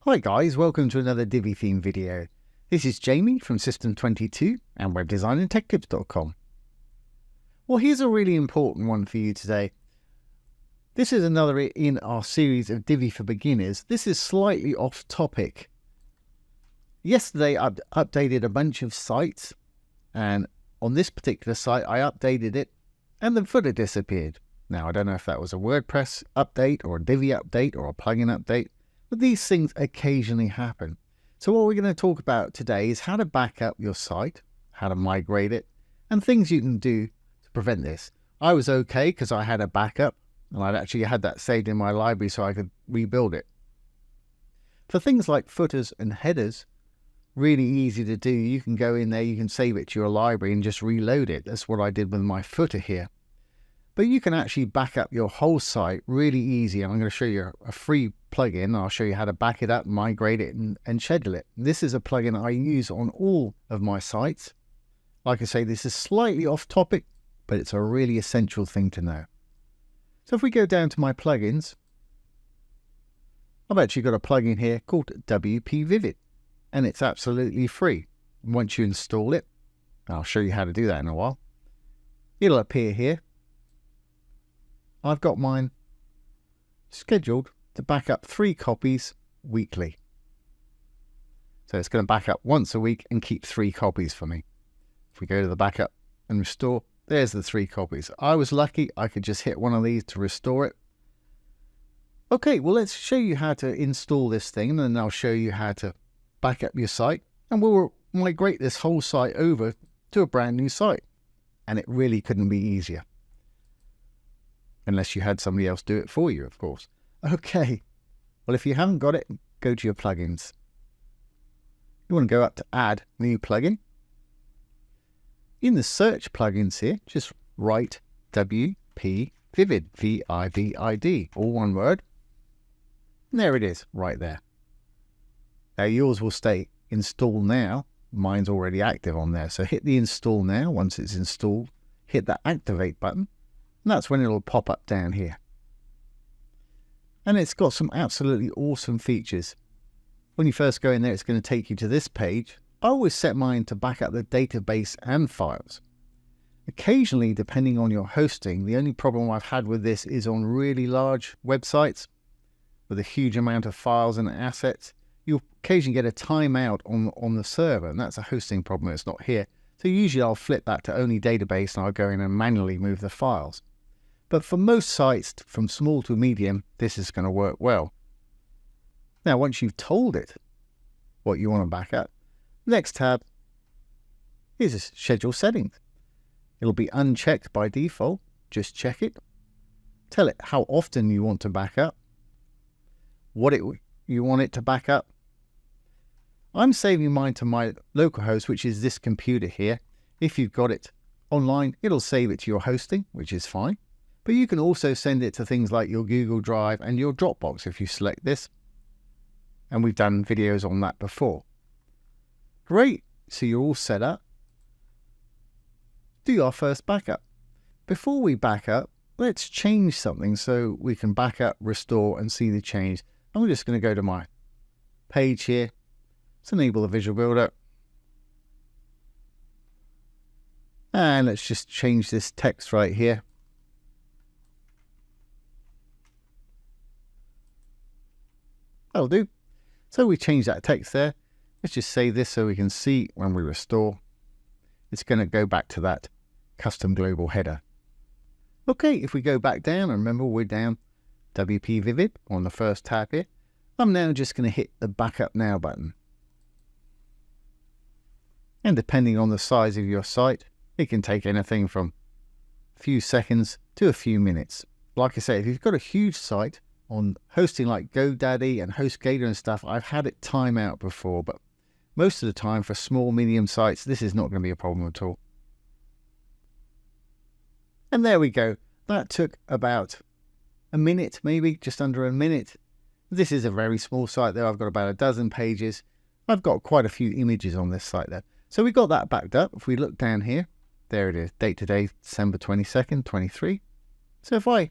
Hi guys, welcome to another Divi theme video. This is Jamie from System22 and webdesignandtechtips.com. Well, here's a really important one for you today. This is another in our series of Divi for beginners. This is slightly off topic. Yesterday I updated a bunch of sites, and on this particular site I updated it and the footer disappeared. Now I don't know if that was a WordPress update or a Divi update or a plugin update. But these things occasionally happen. So what we're going to talk about today is how to back up your site, how to migrate it, and things you can do to prevent this. I was okay because I had a backup, and I'd actually had that saved in my library so I could rebuild it. For things like footers and headers, really easy to do. You can go in there, you can save it to your library and just reload it. That's what I did with my footer here. But you can actually back up your whole site really easy. And I'm going to show you a free plugin. I'll show you how to back it up, migrate it, and schedule it. This is a plugin I use on all of my sites. Like I say, this is slightly off topic, but it's a really essential thing to know. So if we go down to my plugins, I've actually got a plugin here called WPvivid, and it's absolutely free. Once you install it, I'll show you how to do that in a while, it'll appear here. I've got mine scheduled to back up 3 copies weekly. So it's going to back up once a week and keep 3 copies for me. If we go to the backup and restore, there's the 3 copies. I was lucky I could just hit one of these to restore it. Okay, well let's show you how to install this thing, and then I'll show you how to back up your site, and we'll migrate this whole site over to a brand new site. And it really couldn't be easier. Unless you had somebody else do it for you, of course. Okay, well if you haven't got it, go to your plugins. You want to go up to Add New Plugin. In the search plugins here, just write WPvivid, V-I-V-I-D, all one word. And there it is, right there. Now yours will stay Install Now. Mine's already active on there, so hit the Install Now. Once it's installed, hit that Activate button. And that's when it'll pop up down here. And it's got some absolutely awesome features. When you first go in there, it's going to take you to this page. I always set mine to back up the database and files. Occasionally, depending on your hosting, the only problem I've had with this is on really large websites with a huge amount of files and assets. You'll occasionally get a timeout on the server, and that's a hosting problem. It's not here. So usually I'll flip that to only database, and I'll go in and manually move the files. But for most sites, from small to medium, this is going to work well. Now, once you've told it what you want to back up, next tab is Schedule Settings. It'll be unchecked by default. Just check it. Tell it how often you want to back up, what you want it to back up. I'm saving mine to my local host, which is this computer here. If you've got it online, it'll save it to your hosting, which is fine. But you can also send it to things like your Google Drive and your Dropbox if you select this. And we've done videos on that before. Great, so you're all set up. Do our first backup. Before we back up, let's change something so we can back up, restore, and see the change. I'm just going to go to my page here. Let's enable the Visual Builder. And let's just change this text right here. That'll do. So we change that text there. Let's just save this so we can see when we restore. It's going to go back to that custom global header. Okay, if we go back down, and remember we're down WPvivid on the first tab here. I'm now just going to hit the Backup Now button. And depending on the size of your site, it can take anything from a few seconds to a few minutes. Like I say, if you've got a huge site on hosting like GoDaddy and HostGator and stuff, I've had it time out before, but most of the time for small, medium sites, this is not going to be a problem at all. And there we go. That took about a minute, maybe just under a minute. This is a very small site there. I've got about a dozen pages. I've got quite a few images on this site there. So we got that backed up. If we look down here, there it is, date today, December 22nd, 23. So if I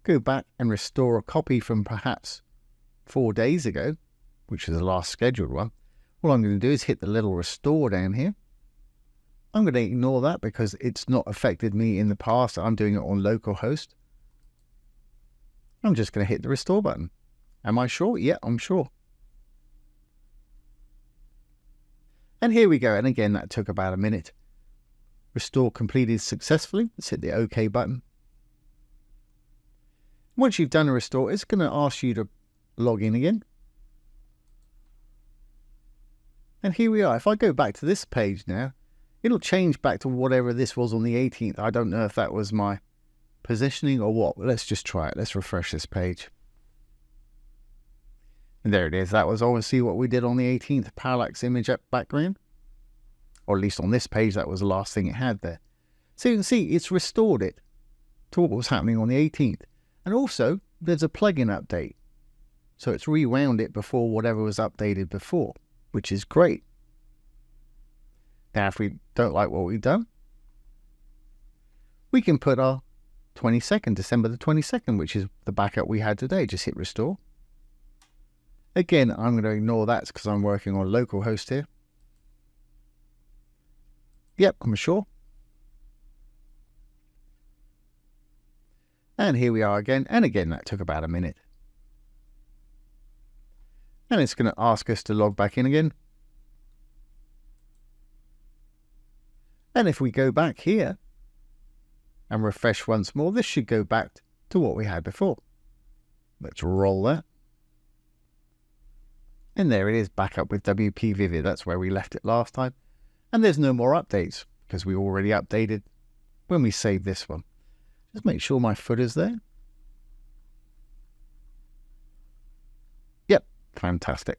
go back and restore a copy from perhaps 4 days ago, which is the last scheduled one, all I'm going to do is hit the little restore down here. I'm going to ignore that because it's not affected me in the past. I'm doing it on localhost. I'm just going to hit the restore button. Am I sure? Yeah, I'm sure. And here we go. And again, that took about a minute. Restore completed successfully. Let's hit the OK button. Once you've done a restore, it's going to ask you to log in again. And here we are. If I go back to this page now, it'll change back to whatever this was on the 18th. I don't know if that was my positioning or what. Let's just try it. Let's refresh this page. And there it is. That was obviously what we did on the 18th. Parallax image background. Or at least on this page, that was the last thing it had there. So you can see it's restored it to what was happening on the 18th. And also, there's a plugin update. So it's rewound it before whatever was updated before, which is great. Now, if we don't like what we've done, we can put our 22nd, December the 22nd, which is the backup we had today. Just hit restore. Again, I'm going to ignore that because I'm working on localhost here. Yep, I'm sure. And here we are again. And again, that took about a minute. And it's going to ask us to log back in again. And if we go back here and refresh once more, this should go back to what we had before. Let's roll that. And there it is, back up with WPvivid. That's where we left it last time. And there's no more updates because we already updated when we saved this one. Just make sure my footer's there. Yep, fantastic.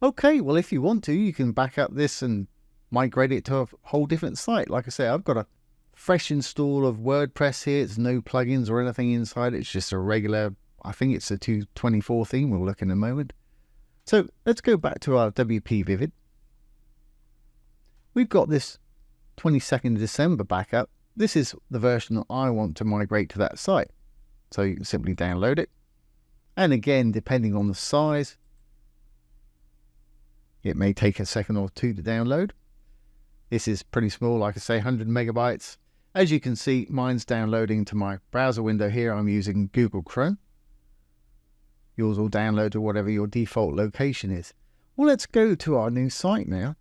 Okay, well, if you want to, you can back up this and migrate it to a whole different site. Like I say, I've got a fresh install of WordPress here. It's no plugins or anything inside. It's just a regular, I think it's a 224 theme. We'll look in a moment. So let's go back to our WPvivid. We've got this 22nd of December backup. This is the version that I want to migrate to that site. So you can simply download it. And again, depending on the size, it may take a second or two to download. This is pretty small, like I say, 100 megabytes. As you can see, mine's downloading to my browser window here. I'm using Google Chrome. Yours will download to whatever your default location is. Well, let's go to our new site now.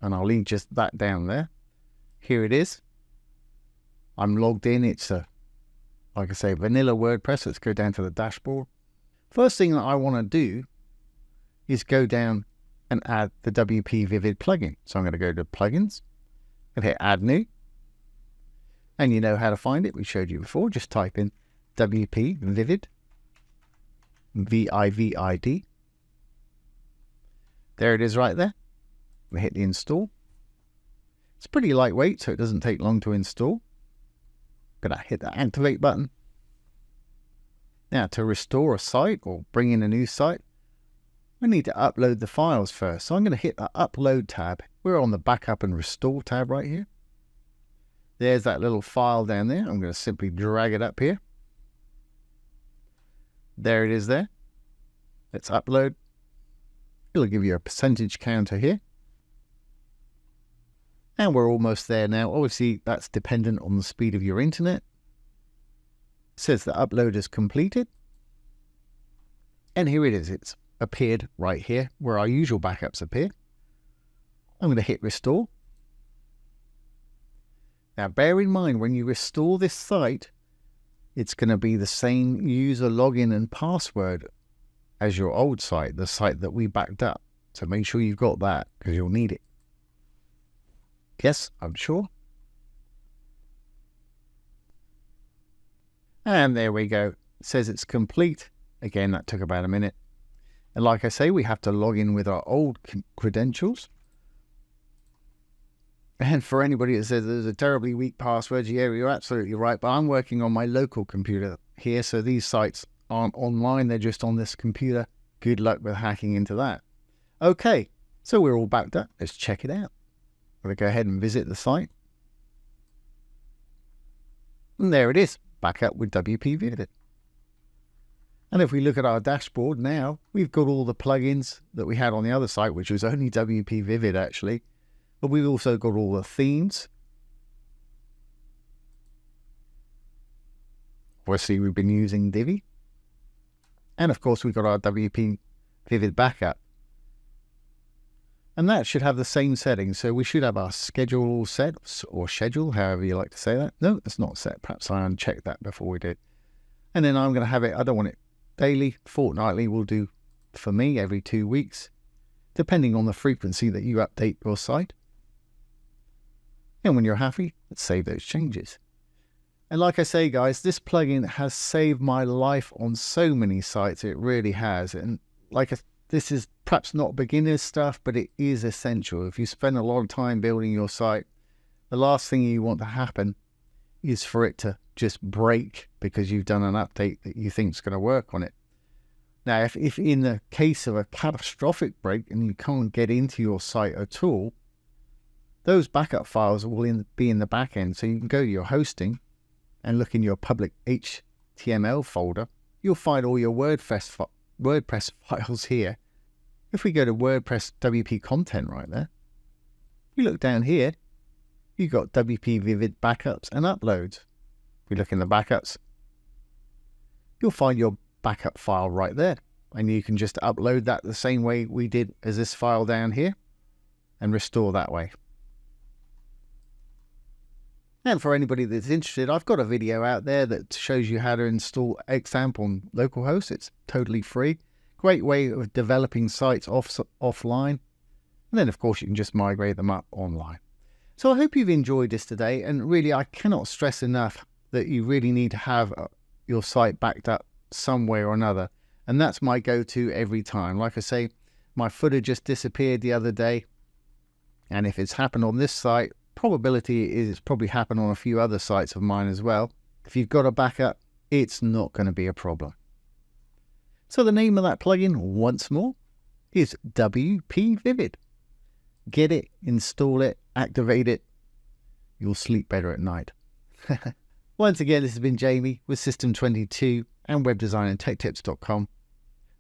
And I'll leave just that down there. Here it is. I'm logged in. It's a, like I say, vanilla WordPress. Let's go down to the dashboard. First thing that I want to do is go down and add the WPvivid plugin. So I'm going to go to plugins and hit add new. And you know how to find it. We showed you before. Just type in WPvivid, V-I-V-I-D. There it is right there. We hit the install. It's pretty lightweight, so it doesn't take long to install. Gonna hit the activate button. Now, to restore a site or bring in a new site, I need to upload the files first. So I'm going to hit the upload tab. We're on the backup and restore tab right here. There's that little file down there. I'm going to simply drag it up here. There it is there. Let's upload. It'll give you a percentage counter here. And we're almost there now. Obviously, that's dependent on the speed of your internet. It says the upload is completed. And here it is. It's appeared right here where our usual backups appear. I'm going to hit restore. Now, bear in mind, when you restore this site, it's going to be the same user login and password as your old site, the site that we backed up. So make sure you've got that because you'll need it. Yes, I'm sure. And there we go. It says it's complete. Again, that took about a minute. And like I say, we have to log in with our old credentials. And for anybody that says there's a terribly weak password, yeah, you're absolutely right. But I'm working on my local computer here, so these sites aren't online. They're just on this computer. Good luck with hacking into that. Okay, so we're all backed up. Let's check it out. I'm going to go ahead and visit the site. And there it is, back up with WPvivid. And if we look at our dashboard now, we've got all the plugins that we had on the other site, which was only WPvivid actually, but we've also got all the themes. Obviously, we've been using Divi. And of course, we've got our WPvivid backup. And that should have the same settings. So we should have our schedule all set, or schedule, however you like to say that. No, it's not set. Perhaps I unchecked that before we did. And then I'm going to have it, I don't want it daily, fortnightly will do for me, every 2 weeks, depending on the frequency that you update your site. And when you're happy, let's save those changes. And like I say, guys, this plugin has saved my life on so many sites. It really has. And this is perhaps not beginner stuff, but it is essential. If you spend a lot of time building your site, the last thing you want to happen is for it to just break because you've done an update that you think is going to work on it. Now, if in the case of a catastrophic break and you can't get into your site at all, those backup files will be in the back end. So you can go to your hosting and look in your public HTML folder. You'll find all your WordPress files here. If we go to WordPress WP content right there, you look down here, you've got WPvivid backups and uploads. If we look in the backups, you'll find your backup file right there. And you can just upload that the same way we did as this file down here and restore that way. And for anybody that's interested, I've got a video out there that shows you how to install XAMPP on localhost. It's totally free. Great way of developing sites offline. And then, of course, you can just migrate them up online. So I hope you've enjoyed this today. And really, I cannot stress enough that you really need to have your site backed up some way or another. And that's my go-to every time. Like I say, my footer just disappeared the other day. And if it's happened on this site, probability is it's probably happened on a few other sites of mine as well. If you've got a backup, it's not going to be a problem. So the name of that plugin, once more, is WPvivid. Get it, install it, activate it. You'll sleep better at night. Once again, this has been Jamie with System22 and webdesignandtechtips.com.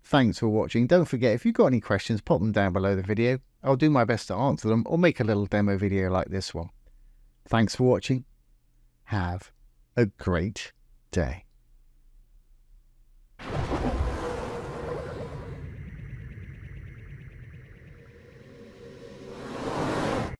Thanks for watching. Don't forget, if you've got any questions, pop them down below the video. I'll do my best to answer them or make a little demo video like this one. Thanks for watching. Have a great day.